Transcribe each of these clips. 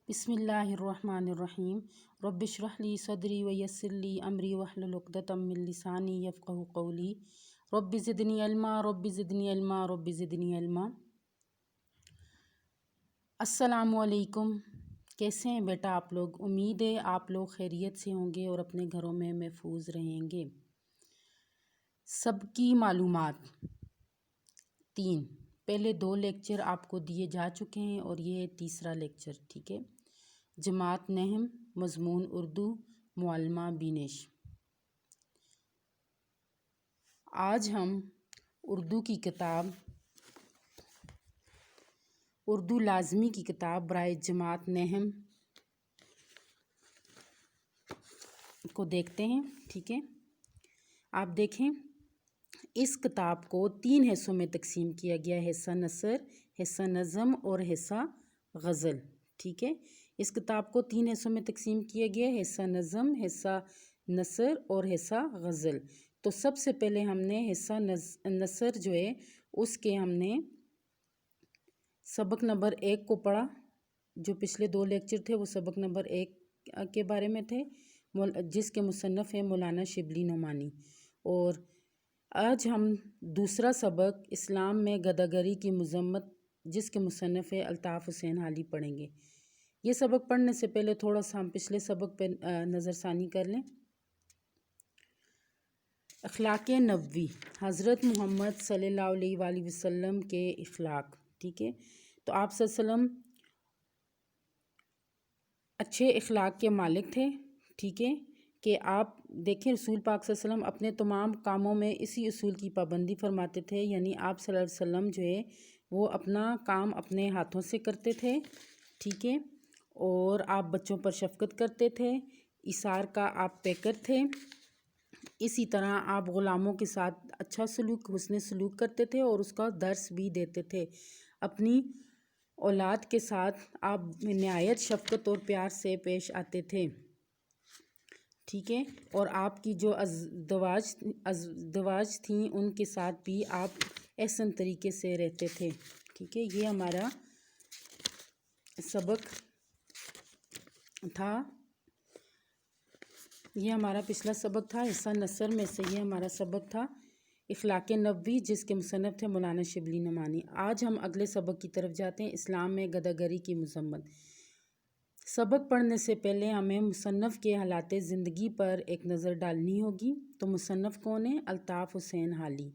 بسم اللہ الرحمن الرحیم رب اشرح لی صدری ویسر لی امری واحلل عقدۃ من لسانی یفقہوا قولی رب زدنی علما رب زدنی علما رب زدنی علما۔ السلام علیکم، کیسے ہیں بیٹا آپ لوگ؟ امید ہے آپ لوگ خیریت سے ہوں گے اور اپنے گھروں میں محفوظ رہیں گے۔ سب کی معلومات 3 پہلے 2 لیکچر آپ کو دیے جا چکے ہیں اور یہ تیسرا لیکچر، ٹھیک ہے۔ جماعت نحم، مضمون اردو، معلمہ بینش۔ آج ہم اردو کی کتاب، اردو لازمی کی کتاب برائے جماعت نحم کو دیکھتے ہیں، ٹھیک ہے۔ آپ دیکھیں، اس کتاب کو 3 حصوں میں تقسیم کیا گیا ہے: حصہ نثر، حصہ نظم اور حصہ غزل، ٹھیک ہے۔ اس کتاب کو 3 حصوں میں تقسیم کیا گیا ہے: حصہ نظم، حصہ نثر اور حصہ غزل۔ تو سب سے پہلے ہم نے حصہ نثر جو ہے اس کے ہم نے سبق نمبر 1 کو پڑھا۔ جو پچھلے 2 لیکچر تھے وہ سبق نمبر 1 کے بارے میں تھے، جس کے مصنف ہیں مولانا شبلی نعمانی۔ اور آج ہم دوسرا سبق اسلام میں گداگری کی مذمت، جس کے مصنف ہے الطاف حسین حالی، پڑھیں گے۔ یہ سبق پڑھنے سے پہلے تھوڑا سا ہم پچھلے سبق پہ نظر ثانی کر لیں۔ اخلاق نبوی، حضرت محمد صلی اللہ علیہ وآلہ وسلم کے اخلاق، ٹھیک ہے۔ تو آپ صلی اللہ علیہ وسلم اچھے اخلاق کے مالک تھے، ٹھیک ہے، کہ آپ دیکھیں رسول پاک صلی اللہ علیہ وسلم اپنے تمام کاموں میں اسی اصول کی پابندی فرماتے تھے، یعنی آپ صلی اللہ علیہ وسلم جو ہے وہ اپنا کام اپنے ہاتھوں سے کرتے تھے، ٹھیک ہے، اور آپ بچوں پر شفقت کرتے تھے، ایثار کا آپ پیکر تھے۔ اسی طرح آپ غلاموں کے ساتھ اچھا سلوک، حسن سلوک کرتے تھے اور اس کا درس بھی دیتے تھے۔ اپنی اولاد کے ساتھ آپ نہایت شفقت اور پیار سے پیش آتے تھے، ٹھیک ہے، اور آپ کی جو ازدواج تھیں ان کے ساتھ بھی آپ احسن طریقے سے رہتے تھے، ٹھیک ہے۔ یہ ہمارا سبق تھا، یہ ہمارا پچھلا سبق تھا حصہ نثر میں سے، یہ ہمارا سبق تھا اخلاق نبوی، جس کے مصنف تھے مولانا شبلی نعمانی۔ آج ہم اگلے سبق کی طرف جاتے ہیں، اسلام میں گداگری کی مذمت۔ سبق پڑھنے سے پہلے ہمیں مصنف کے حالات زندگی پر ایک نظر ڈالنی ہوگی۔ تو مصنف کون ہے؟ الطاف حسین حالی۔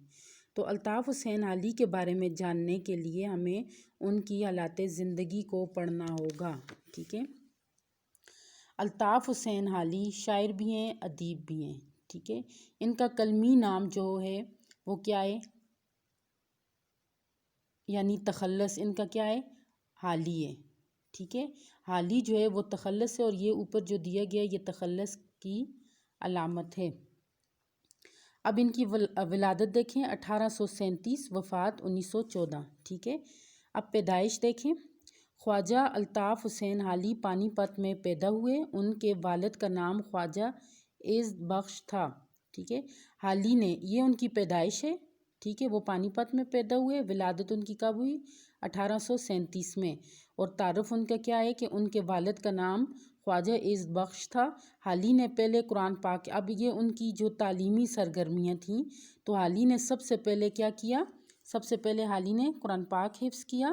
تو الطاف حسین حالی کے بارے میں جاننے کے لیے ہمیں ان کی حالات زندگی کو پڑھنا ہوگا، ٹھیک ہے۔ الطاف حسین حالی شاعر بھی ہیں، ادیب بھی ہیں، ٹھیک ہے۔ ان کا کلمی نام جو ہے وہ کیا ہے؟ یعنی تخلص ان کا کیا ہے؟ حالی ہے، ٹھیک ہے۔ حالی جو ہے وہ تخلص ہے، اور یہ اوپر جو دیا گیا یہ تخلص کی علامت ہے۔ اب ان کی ولادت دیکھیں، 1837، وفات 1914، ٹھیک ہے۔ اب پیدائش دیکھیں، خواجہ الطاف حسین حالی پانی پت میں پیدا ہوئے۔ ان کے والد کا نام خواجہ عزت بخش تھا، ٹھیک ہے۔ حالی نے، یہ ان کی پیدائش ہے، ٹھیک ہے، وہ پانی پت میں پیدا ہوئے۔ ولادت ان کی کب ہوئی؟ 1837 میں۔ اور تعارف ان کا کیا ہے کہ ان کے والد کا نام خواجہ عزت بخش تھا۔ حالی نے پہلے قرآن پاک، اب یہ ان کی جو تعلیمی سرگرمیاں تھیں، تو حالی نے سب سے پہلے کیا کیا؟ سب سے پہلے حالی نے قرآن پاک حفظ کیا،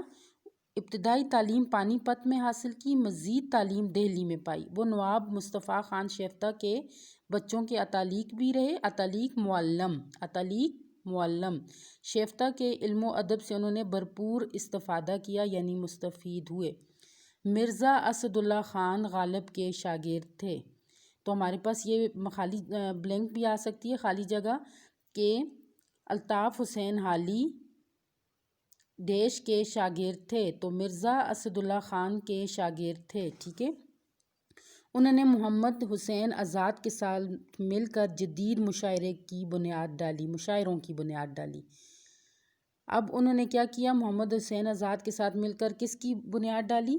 ابتدائی تعلیم پانی پت میں حاصل کی، مزید تعلیم دہلی میں پائی۔ وہ نواب مصطفیٰ خان شیفتہ کے بچوں کے اتالیق بھی رہے، اتالیق معلم شیفتہ کے علم و ادب سے انہوں نے بھرپور استفادہ کیا، یعنی مستفید ہوئے۔ مرزا اسد اللہ خان غالب کے شاگرد تھے۔ تو ہمارے پاس یہ خالی بلینک بھی آ سکتی ہے، خالی جگہ، کہ الطاف حسین حالی دیش کے شاگرد تھے، تو مرزا اسد اللہ خان کے شاگرد تھے، ٹھیک ہے۔ انہوں نے محمد حسین آزاد کے ساتھ مل کر جدید مشاعروں کی بنیاد ڈالی۔ اب انہوں نے کیا کیا؟ محمد حسین آزاد کے ساتھ مل کر کس کی بنیاد ڈالی؟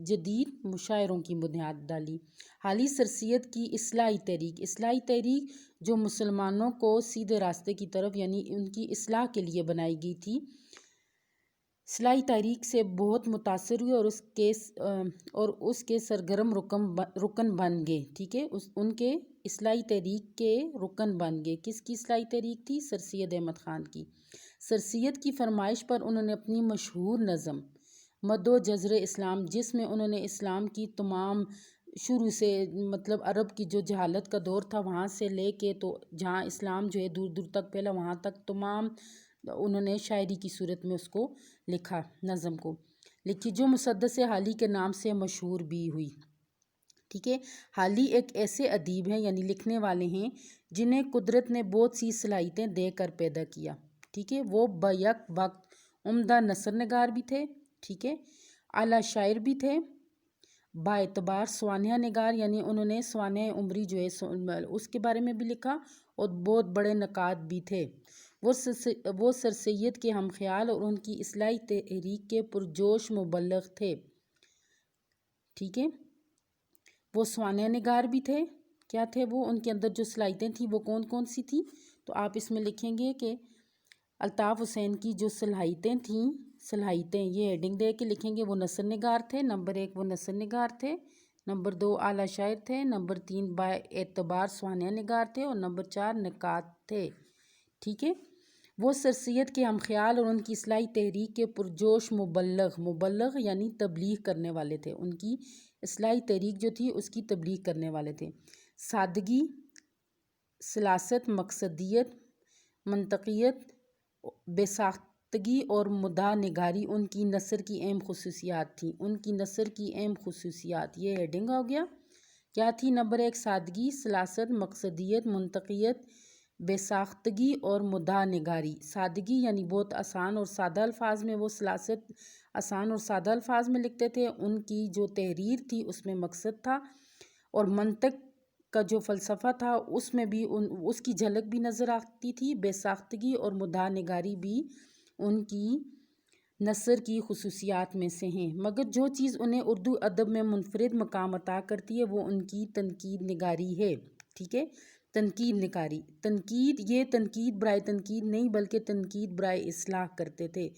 جدید مشاعروں کی بنیاد ڈالی۔ حالی سرسید کی اصلاحی تحریک جو مسلمانوں کو سیدھے راستے کی طرف، یعنی ان کی اصلاح کے لیے بنائی گئی تھی، اصلاحی تحریک سے بہت متاثر ہوئے اور اس کے سرگرم رکن بن گئے، ٹھیک ہے، ان کے اصلاحی تحریک کے رکن بن گئے۔ کس کی اصلاحی تحریک تھی؟ سر سید احمد خان کی۔ سر سید کی فرمائش پر انہوں نے اپنی مشہور نظم مد و جزر اسلام، جس میں انہوں نے اسلام کی تمام شروع سے مطلب عرب کی جو جہالت کا دور تھا وہاں سے لے کے تو جہاں اسلام جو ہے دور دور تک پھیلا وہاں تک تمام انہوں نے شاعری کی صورت میں اس کو لکھا، نظم کو لکھی، جو مسدس حالی کے نام سے مشہور بھی ہوئی، ٹھیک ہے۔ حالی ایک ایسے ادیب ہیں یعنی لکھنے والے ہیں جنہیں قدرت نے بہت سی صلاحیتیں دے کر پیدا کیا، ٹھیک ہے۔ وہ بیک وقت عمدہ نثر نگار بھی تھے، ٹھیک ہے، اعلیٰ شاعر بھی تھے، با اعتبار سوانح نگار یعنی انہوں نے سوانح عمری جو ہے اس کے بارے میں بھی لکھا، اور بہت بڑے نقاد بھی تھے۔ وہ سر سید کے ہم خیال اور ان کی اصلاحی تحریک کے پرجوش مبلغ تھے، ٹھیک ہے۔ وہ سوانح نگار بھی تھے، کیا تھے وہ؟ ان کے اندر جو صلاحیتیں تھیں وہ کون کون سی تھیں؟ تو آپ اس میں لکھیں گے کہ الطاف حسین کی جو صلاحیتیں تھیں، یہ ہیڈنگ دے کے لکھیں گے، وہ نثر نگار تھے۔ نمبر 1 وہ نثر نگار تھے، نمبر 2 اعلیٰ شاعر تھے، نمبر 3 با اعتبار سوانح نگار تھے، اور نمبر 4 نقاد تھے، ٹھیک ہے۔ وہ سر سید کے ہم خیال اور ان کی اصلاحی تحریک کے پرجوش مبلغ یعنی تبلیغ کرنے والے تھے، ان کی اصلاحی تحریک جو تھی اس کی تبلیغ کرنے والے تھے۔ سادگی، سلاست، مقصدیت، منطقیت، بے ساختگی اور مدعا نگاری ان کی نثر کی اہم خصوصیات تھیں، ان کی نثر کی اہم خصوصیات، یہ ہیڈنگ ہو گیا۔ کیا تھی؟ نمبر 1 سادگی، سلاست، مقصدیت، منطقیت، بے ساختگی اور مدعا نگاری۔ سادگی یعنی بہت آسان اور سادہ الفاظ میں، وہ سلاست آسان اور سادہ الفاظ میں لکھتے تھے، ان کی جو تحریر تھی اس میں مقصد تھا، اور منطق کا جو فلسفہ تھا اس میں بھی اس کی جھلک بھی نظر آتی تھی۔ بے ساختگی اور مدعا نگاری بھی ان کی نثر کی خصوصیات میں سے ہیں، مگر جو چیز انہیں اردو ادب میں منفرد مقام عطا کرتی ہے وہ ان کی تنقید نگاری ہے، ٹھیک ہے۔ تنقید نگاری، یہ تنقید برائے تنقید نہیں بلکہ تنقید برائے اصلاح کرتے تھے۔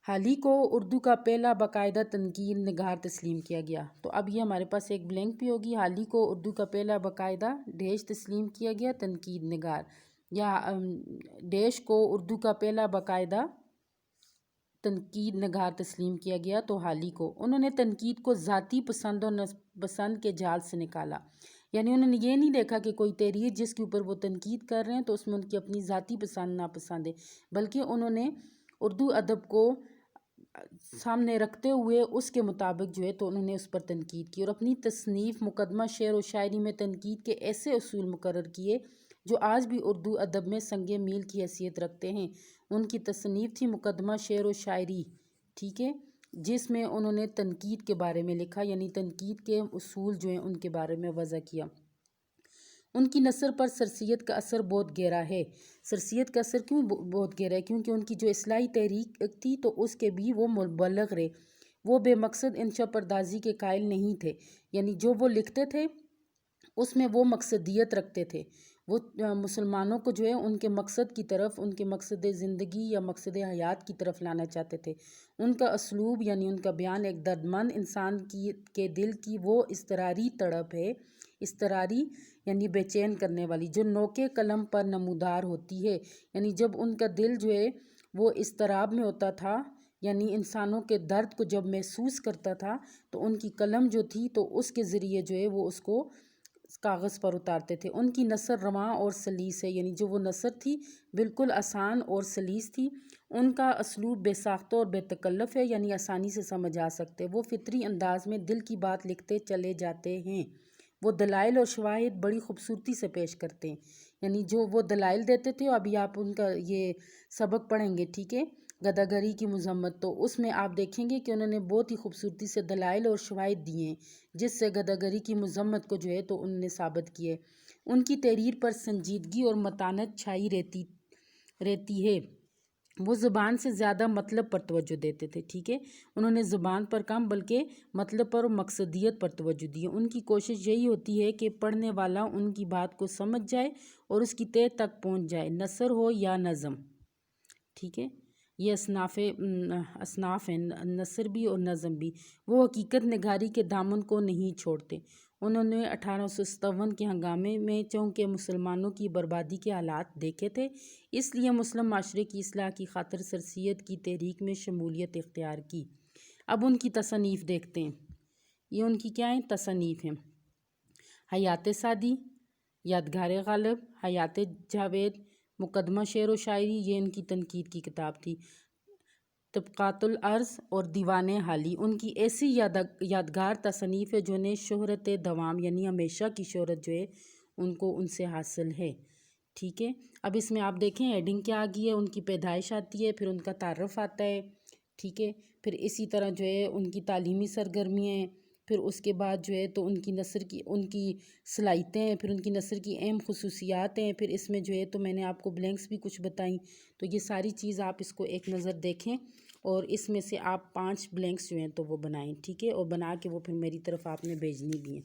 حالی کو اردو کا پہلا باقاعدہ تنقید نگار تسلیم کیا گیا۔ تو اب یہ ہمارے پاس ایک بلینک بھی ہوگی، حالی کو اردو کا پہلا باقاعدہ تسلیم کیا گیا تنقید نگار، یا کو اردو کا پہلا باقاعدہ تنقید نگار تسلیم کیا گیا تو حالی کو۔ انہوں نے تنقید کو ذاتی پسند اور ناپسند کے جال سے نکالا، یعنی انہوں نے یہ نہیں دیکھا کہ کوئی تحریر جس کے اوپر وہ تنقید کر رہے ہیں تو اس میں ان کی اپنی ذاتی پسند ناپسند ہے، بلکہ انہوں نے اردو ادب کو سامنے رکھتے ہوئے اس کے مطابق جو ہے تو انہوں نے اس پر تنقید کی، اور اپنی تصنیف مقدمہ شعر و شاعری میں تنقید کے ایسے اصول مقرر کیے جو آج بھی اردو ادب میں سنگ میل کی حیثیت رکھتے ہیں۔ ان کی تصنیف تھی مقدمہ شعر و شاعری، ٹھیک ہے، جس میں انہوں نے تنقید کے بارے میں لکھا، یعنی تنقید کے اصول جو ہیں ان کے بارے میں وضع کیا۔ ان کی نثر پر سر سید کا اثر بہت گہرا ہے۔ سر سید کا اثر کیوں بہت گہرا ہے؟ کیونکہ ان کی جو اصلاحی تحریک تھی تو اس کے بھی وہ مبلغ رہے، وہ بے مقصد انشا پردازی کے قائل نہیں تھے، یعنی جو وہ لکھتے تھے اس میں وہ مقصدیت رکھتے تھے، وہ مسلمانوں کو جو ہے ان کے مقصد کی طرف، ان کے مقصد زندگی یا مقصد حیات کی طرف لانا چاہتے تھے۔ ان کا اسلوب یعنی ان کا بیان ایک دردمند انسان کے دل کی وہ اضطراری تڑپ ہے، اضطراری یعنی بے چین کرنے والی، جو نوکے قلم پر نمودار ہوتی ہے، یعنی جب ان کا دل جو ہے وہ اضطراب میں ہوتا تھا، یعنی انسانوں کے درد کو جب محسوس کرتا تھا تو ان کی قلم جو تھی تو اس کے ذریعے جو ہے وہ اس کو کاغذ پر اتارتے تھے۔ ان کی نثر رواں اور سلیس ہے، یعنی جو وہ نثر تھی بالکل آسان اور سلیس تھی۔ ان کا اسلوب بے ساختہ اور بے تکلف ہے، یعنی آسانی سے سمجھ آ سکتے، وہ فطری انداز میں دل کی بات لکھتے چلے جاتے ہیں۔ وہ دلائل اور شواہد بڑی خوبصورتی سے پیش کرتے ہیں، یعنی جو وہ دلائل دیتے تھے، ابھی آپ ان کا یہ سبق پڑھیں گے، ٹھیک ہے، گداگری کی مذمت، تو اس میں آپ دیکھیں گے کہ انہوں نے بہت ہی خوبصورتی سے دلائل اور شواہد دیے ہیں جس سے گداگری کی مذمت کو جو ہے تو انہوں نے ثابت کیے۔ ان کی تحریر پر سنجیدگی اور متانت چھائی رہتی ہے، وہ زبان سے زیادہ مطلب پر توجہ دیتے تھے، ٹھیک ہے، انہوں نے زبان پر کم بلکہ مطلب پر اور مقصدیت پر توجہ دی ہے۔ ان کی کوشش یہی ہوتی ہے کہ پڑھنے والا ان کی بات کو سمجھ جائے اور اس کی تہہ تک پہنچ جائے، نثر ہو یا نظم، ٹھیک ہے۔ یہ اصناف ہیں، نثر بھی اور نظم بھی۔ وہ حقیقت نگاری کے دامن کو نہیں چھوڑتے۔ انہوں نے 1857 کے ہنگامے میں چونکہ مسلمانوں کی بربادی کے حالات دیکھے تھے، اس لیے مسلم معاشرے کی اصلاح کی خاطر سرسید کی تحریک میں شمولیت اختیار کی۔ اب ان کی تصانیف دیکھتے ہیں۔ یہ ان کی کیا ہیں؟ تصانیف ہیں۔ حیات سعدی، یادگار غالب، حیات جاوید، مقدمہ شعر و شاعری، یہ ان کی تنقید کی کتاب تھی۔ طبقات الارض اور دیوان حالی ان کی ایسی یادگار تصانیف ہے جو نے شہرت دوام یعنی ہمیشہ کی شہرت جو ہے ان سے حاصل ہے۔ ٹھیک ہے، اب اس میں آپ دیکھیں ایڈنگ کیا آگئی ہے، ان کی پیدائش آتی ہے، پھر ان کا تعارف آتا ہے۔ ٹھیک ہے، پھر اسی طرح جو ہے ان کی تعلیمی سرگرمیاں ہیں، پھر اس کے بعد جو ہے تو ان کی نثر کی ان کی صلاحیتیں ہیں، پھر ان کی نثر کی اہم خصوصیات ہیں، پھر اس میں جو ہے تو میں نے آپ کو بلینکس بھی کچھ بتائیں، تو یہ ساری چیز آپ اس کو ایک نظر دیکھیں اور اس میں سے آپ 5 بلینکس جو ہیں تو وہ بنائیں۔ ٹھیک ہے، اور بنا کے وہ پھر میری طرف آپ نے بھیجنی بھی ہیں۔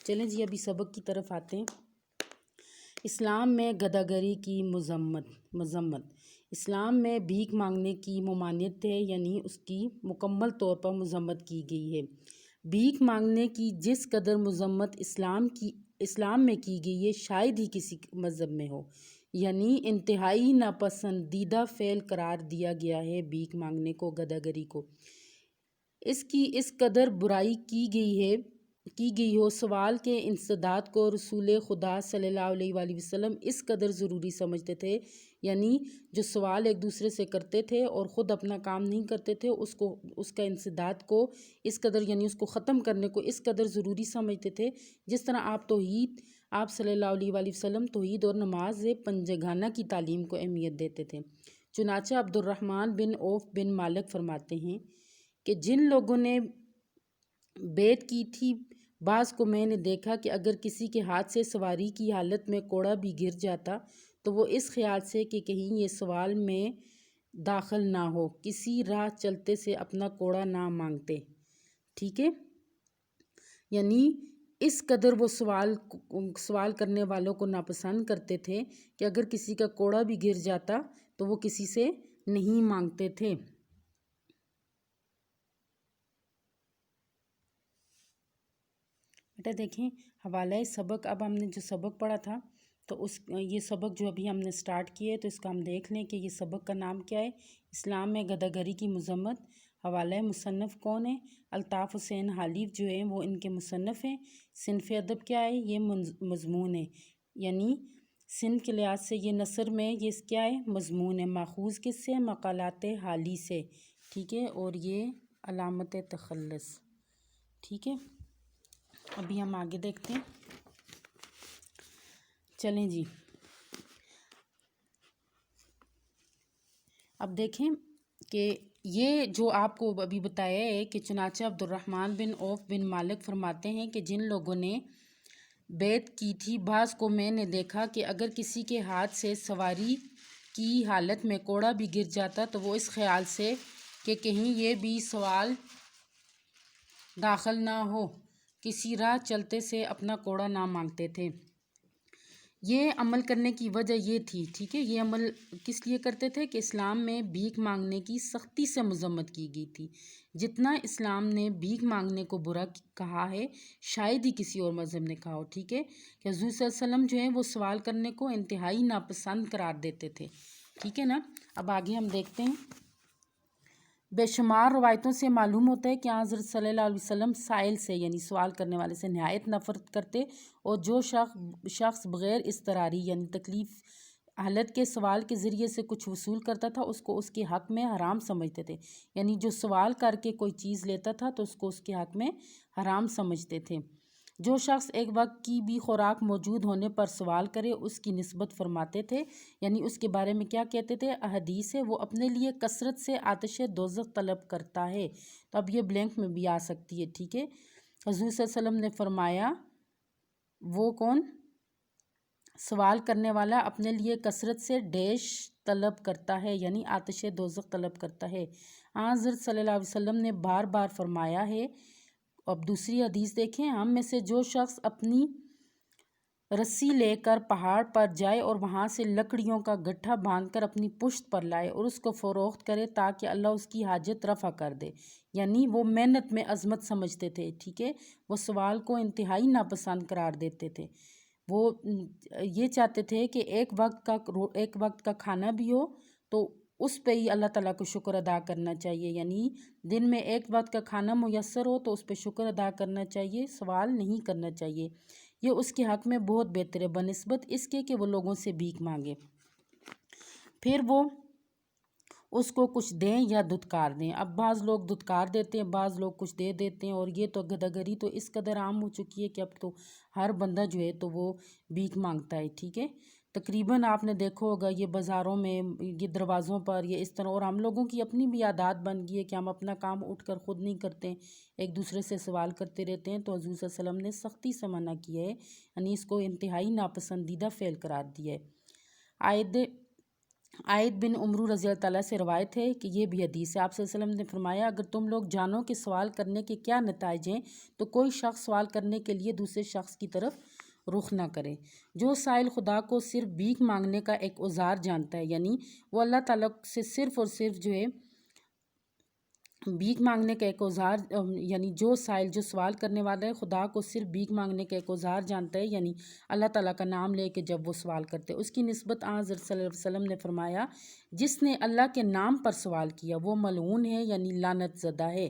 چلیں جی ابھی سبق کی طرف آتے ہیں۔ اسلام میں گداگری کی مذمت۔ اسلام میں بھیک مانگنے کی ممانعت ہے، یعنی اس کی مکمل طور پر مذمت کی گئی ہے۔ بھیک مانگنے کی جس قدر مذمت اسلام میں کی گئی ہے شاید ہی کسی مذہب میں ہو، یعنی انتہائی ناپسندیدہ فعل قرار دیا گیا ہے بھیک مانگنے کو، گداگری کو۔ اس کی اس قدر برائی کی گئی ہو، سوال کے انسداد کو رسول خدا صلی اللہ علیہ وآلہ وسلم اس قدر ضروری سمجھتے تھے، یعنی جو سوال ایک دوسرے سے کرتے تھے اور خود اپنا کام نہیں کرتے تھے، اس کا انسداد کو اس قدر یعنی اس کو ختم کرنے کو اس قدر ضروری سمجھتے تھے، جس طرح آپ صلی اللہ علیہ وآلہ وسلم توحید اور نماز پنجگانہ کی تعلیم کو اہمیت دیتے تھے۔ چنانچہ عبد الرحمن بن عوف بن مالک فرماتے ہیں کہ جن لوگوں نے بیعت کی تھی، بعض کو میں نے دیکھا کہ اگر کسی کے ہاتھ سے سواری کی حالت میں کوڑا بھی گر جاتا تو وہ اس خیال سے کہ کہیں یہ سوال میں داخل نہ ہو، کسی راہ چلتے سے اپنا کوڑا نہ مانگتے۔ ٹھیک ہے، یعنی اس قدر وہ سوال کرنے والوں کو ناپسند کرتے تھے کہ اگر کسی کا کوڑا بھی گر جاتا تو وہ کسی سے نہیں مانگتے تھے۔ بیٹا دیکھیں حوالہ سبق، اب ہم نے جو سبق پڑھا تھا تو یہ سبق جو ابھی ہم نے سٹارٹ کیے ہے تو اس کا ہم دیکھ لیں کہ یہ سبق کا نام کیا ہے۔ اسلام میں گداگری کی مذمت۔ حوالہ مصنف کون ہے؟ الطاف حسین حالیف جو ہیں وہ ان کے مصنف ہیں۔ صنف ادب کیا ہے؟ یہ مضمون ہے، یعنی صنف کے لحاظ سے یہ نثر میں یہ کیا ہے؟ مضمون ہے۔ ماخوذ کس سے؟ مقالات حالی سے۔ ٹھیک ہے، اور یہ علامت تخلص۔ ٹھیک ہے، ابھی ہم آگے دیکھتے ہیں۔ چلیں جی، اب دیکھیں کہ یہ جو آپ کو ابھی بتایا ہے کہ چنانچہ عبد الرحمن بن عوف بن مالک فرماتے ہیں کہ جن لوگوں نے بیعت کی تھی، بعض کو میں نے دیکھا کہ اگر کسی کے ہاتھ سے سواری کی حالت میں کوڑا بھی گر جاتا تو وہ اس خیال سے کہ کہیں یہ بھی سوال داخل نہ ہو، کسی راہ چلتے سے اپنا کوڑا نہ مانگتے تھے۔ یہ عمل کرنے کی وجہ یہ تھی، ٹھیک ہے، یہ عمل کس لیے کرتے تھے کہ اسلام میں بھیک مانگنے کی سختی سے مذمت کی گئی تھی۔ جتنا اسلام نے بھیک مانگنے کو برا کہا ہے شاید ہی کسی اور مذہب نے کہا ہو۔ ٹھیک ہے، کہ حضور صلی اللہ علیہ وسلم جو ہیں وہ سوال کرنے کو انتہائی ناپسند قرار دیتے تھے۔ ٹھیک ہے نا، اب آگے ہم دیکھتے ہیں۔ بے شمار روایتوں سے معلوم ہوتا ہے کہ حضرت صلی اللہ علیہ وسلم سائل سے یعنی سوال کرنے والے سے نہایت نفرت کرتے، اور جو شخص بغیر اضطراری یعنی تکلیف حالت کے سوال کے ذریعے سے کچھ وصول کرتا تھا اس کو اس کے حق میں حرام سمجھتے تھے، یعنی جو سوال کر کے کوئی چیز لیتا تھا تو اس کو اس کے حق میں حرام سمجھتے تھے۔ جو شخص ایک وقت کی بھی خوراک موجود ہونے پر سوال کرے اس کی نسبت فرماتے تھے، یعنی اس کے بارے میں کیا کہتے تھے؟ حدیث ہے وہ اپنے لیے کثرت سے آتش دوزخ طلب کرتا ہے۔ تو اب یہ بلینک میں بھی آ سکتی ہے۔ ٹھیک ہے، حضور صلی اللہ علیہ وسلم نے فرمایا وہ کون؟ سوال کرنے والا اپنے لیے کثرت سے ڈیش طلب کرتا ہے، یعنی آتش دوزخ طلب کرتا ہے۔ حضرت صلی اللہ علیہ وسلم نے بار بار فرمایا ہے۔ اب دوسری حدیث دیکھیں، ہم میں سے جو شخص اپنی رسی لے کر پہاڑ پر جائے اور وہاں سے لکڑیوں کا گٹھا باندھ کر اپنی پشت پر لائے اور اس کو فروخت کرے تاکہ اللہ اس کی حاجت رفع کر دے. یعنی وہ محنت میں عظمت سمجھتے تھے. ٹھیک ہے، وہ سوال کو انتہائی ناپسند قرار دیتے تھے. وہ یہ چاہتے تھے کہ ایک وقت کا کھانا بھی ہو تو اس پہ ہی اللہ تعالیٰ کو شکر ادا کرنا چاہیے. یعنی دن میں ایک وقت کا کھانا میسر ہو تو اس پہ شکر ادا کرنا چاہیے، سوال نہیں کرنا چاہیے. یہ اس کے حق میں بہت بہتر ہے بنسبت اس کے کہ وہ لوگوں سے بھیک مانگے، پھر وہ اس کو کچھ دیں یا دھتکار دیں. اب بعض لوگ دھتکار دیتے ہیں، بعض لوگ کچھ دے دیتے ہیں، اور یہ تو گداگری تو اس قدر عام ہو چکی ہے کہ اب تو ہر بندہ جو ہے تو وہ بھیک مانگتا ہے. ٹھیک ہے، تقریباً آپ نے دیکھا ہوگا یہ بازاروں میں، یہ دروازوں پر، یہ اس طرح. اور ہم لوگوں کی اپنی بھی عادات بن گئی ہے کہ ہم اپنا کام اٹھ کر خود نہیں کرتے، ایک دوسرے سے سوال کرتے رہتے ہیں. تو حضور صلی اللہ علیہ وسلم نے سختی سے منع کیا ہے، یعنی اس کو انتہائی ناپسندیدہ فعل قرار دیا ہے. عائد بن عمرو رضی اللہ تعالیٰ سے روایت ہے کہ یہ بھی حدیث ہے. آپ صلی اللہ علیہ وسلم نے فرمایا، اگر تم لوگ جانو کہ سوال کرنے کے کیا نتائج ہیں تو کوئی شخص سوال کرنے کے لیے دوسرے شخص کی طرف رخ نہ کرے. جو سائل خدا کو صرف بھیک مانگنے کا ایک اوزار جانتا ہے، یعنی وہ اللہ تعالیٰ سے صرف اور صرف جو ہے بھیک مانگنے کا ایک اوزار، یعنی جو سوال کرنے والا ہے خدا کو صرف بھیک مانگنے کا ایک اوزار جانتا ہے، یعنی اللہ تعالیٰ کا نام لے کے جب وہ سوال کرتے، اس کی نسبت حضرت صلی اللہ علیہ وسلم نے فرمایا، جس نے اللہ کے نام پر سوال کیا وہ ملعون ہے، یعنی لعنت زدہ ہے.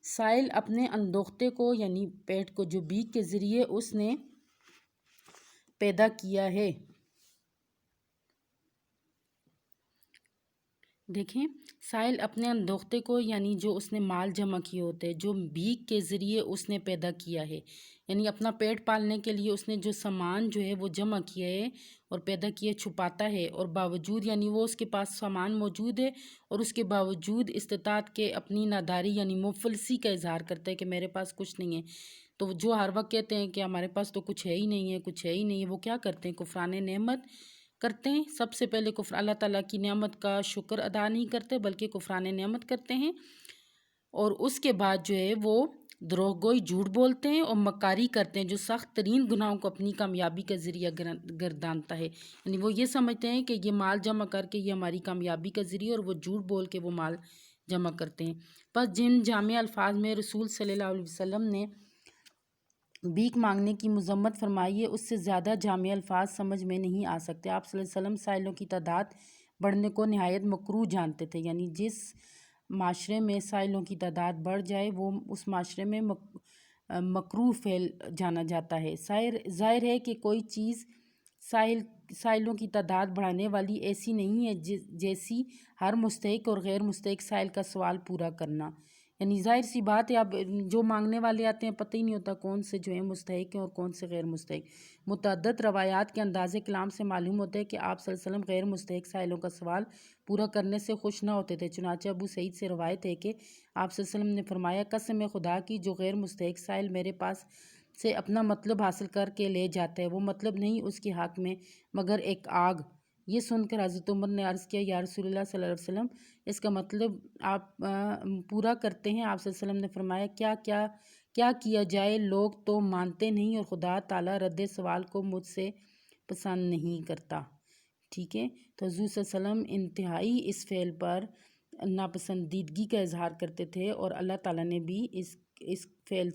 سائل اپنے اندوختے کو، یعنی پیٹ کو، جو بھیک کے ذریعے اس نے پیدا کیا ہے. دیکھیں، سائل اپنے اندوختے کو، یعنی جو اس نے مال جمع کیے ہوتے، جو بھیک کے ذریعے اس نے پیدا کیا ہے، یعنی اپنا پیٹ پالنے کے لیے اس نے جو سامان جو ہے وہ جمع کیا ہے اور پیدا کیے چھپاتا ہے، اور باوجود، یعنی وہ اس کے پاس سامان موجود ہے اور اس کے باوجود استطاعت کے اپنی ناداری یعنی مفلسی کا اظہار کرتا ہے کہ میرے پاس کچھ نہیں ہے. تو جو ہر وقت کہتے ہیں کہ ہمارے پاس تو کچھ ہے ہی نہیں ہے، کچھ ہے ہی نہیں ہے، وہ کیا کرتے ہیں؟ کفران نعمت کرتے ہیں. سب سے پہلے اللہ تعالیٰ کی نعمت کا شکر ادا نہیں کرتے بلکہ کفران نعمت کرتے ہیں، اور اس کے بعد جو ہے وہ دروغ گوئی، جھوٹ بولتے ہیں اور مکاری کرتے ہیں، جو سخت ترین گناہوں کو اپنی کامیابی کا ذریعہ گردانتا ہے. یعنی وہ یہ سمجھتے ہیں کہ یہ مال جمع کر کے یہ ہماری کامیابی کا ذریعہ، اور وہ جھوٹ بول کے وہ مال جمع کرتے ہیں. بس جن جامع الفاظ میں رسول صلی اللہ علیہ وسلم نے بھیک مانگنے کی مذمت فرمائی ہے، اس سے زیادہ جامع الفاظ سمجھ میں نہیں آ سکتے. آپ صلی اللہ علیہ وسلم سائلوں کی تعداد بڑھنے کو نہایت مکروہ جانتے تھے. یعنی جس معاشرے میں سائلوں کی تعداد بڑھ جائے وہ اس معاشرے میں مکروہ فعل جانا جاتا ہے. ظاہر ہے کہ کوئی چیز سائلوں کی تعداد بڑھانے والی ایسی نہیں ہے جیسی ہر مستحق اور غیر مستحق سائل کا سوال پورا کرنا. یعنی ظاہر سی بات ہے، اب جو مانگنے والے آتے ہیں پتہ ہی نہیں ہوتا کون سے جو ہیں مستحق ہیں اور کون سے غیر مستحق. متعدد روایات کے انداز کلام سے معلوم ہوتا ہے کہ آپ صلی اللہ علیہ وسلم غیر مستحق سائلوں کا سوال پورا کرنے سے خوش نہ ہوتے تھے. چنانچہ ابو سعید سے روایت ہے کہ آپ صلی اللہ علیہ وسلم نے فرمایا، قسم خدا کی، جو غیر مستحق سائل میرے پاس سے اپنا مطلب حاصل کر کے لے جاتا ہے، وہ مطلب نہیں اس کے حق میں مگر ایک آگ. یہ سن کر حضرت عمر نے عرض کیا، یا رسول اللہ صلی اللہ علیہ وسلم، اس کا مطلب آپ پورا کرتے ہیں؟ آپ صلی اللہ علیہ وسلم نے فرمایا، کیا کیا جائے، لوگ تو مانتے نہیں اور خدا تعالیٰ رد سوال کو مجھ سے پسند نہیں کرتا. ٹھیک ہے، تو حضور صلی اللہ علیہ وسلم انتہائی اس فعل پر ناپسندیدگی کا اظہار کرتے تھے، اور اللہ تعالیٰ نے بھی اس فعل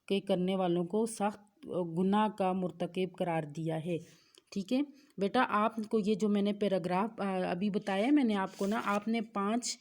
کے کرنے والوں کو سخت گناہ کا مرتکب قرار دیا ہے. ٹھیک ہے بیٹا، آپ کو یہ جو میں نے پیراگراف ابھی بتایا میں نے آپ کو نا، آپ نے 5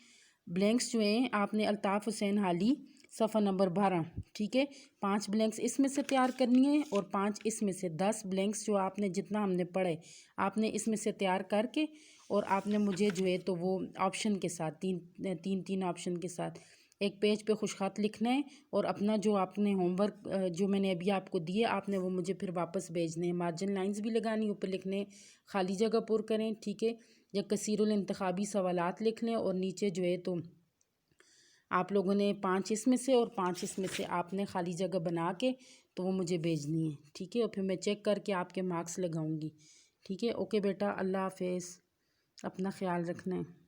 بلینکس جو ہیں آپ نے الطاف حسین حالی صفحہ نمبر 12، ٹھیک ہے، 5 بلینکس اس میں سے تیار کرنی ہے، اور 5 اس میں سے 10 بلینکس جو آپ نے جتنا ہم نے پڑھے آپ نے اس میں سے تیار کر کے، اور آپ نے مجھے جو ہے تو وہ آپشن کے ساتھ تین آپشن کے ساتھ ایک پیج پہ خوش خط لکھنا ہے، اور اپنا جو آپ نے ہوم ورک جو میں نے ابھی آپ کو دیے آپ نے وہ مجھے پھر واپس بھیجنے ہیں. مارجن لائنز بھی لگانی، اوپر لکھنے، خالی جگہ پر کریں. ٹھیک ہے، یا کثیر الانتخابی سوالات لکھ لیں، اور نیچے جو ہے تو آپ لوگوں نے 5 اس میں سے اور 5 اس میں سے آپ نے خالی جگہ بنا کے تو وہ مجھے بھیجنی ہے. ٹھیک ہے، اور پھر میں چیک کر کے آپ کے مارکس لگاؤں گی. ٹھیک ہے، اوکے بیٹا، اللہ حافظ، اپنا خیال رکھنا ہے.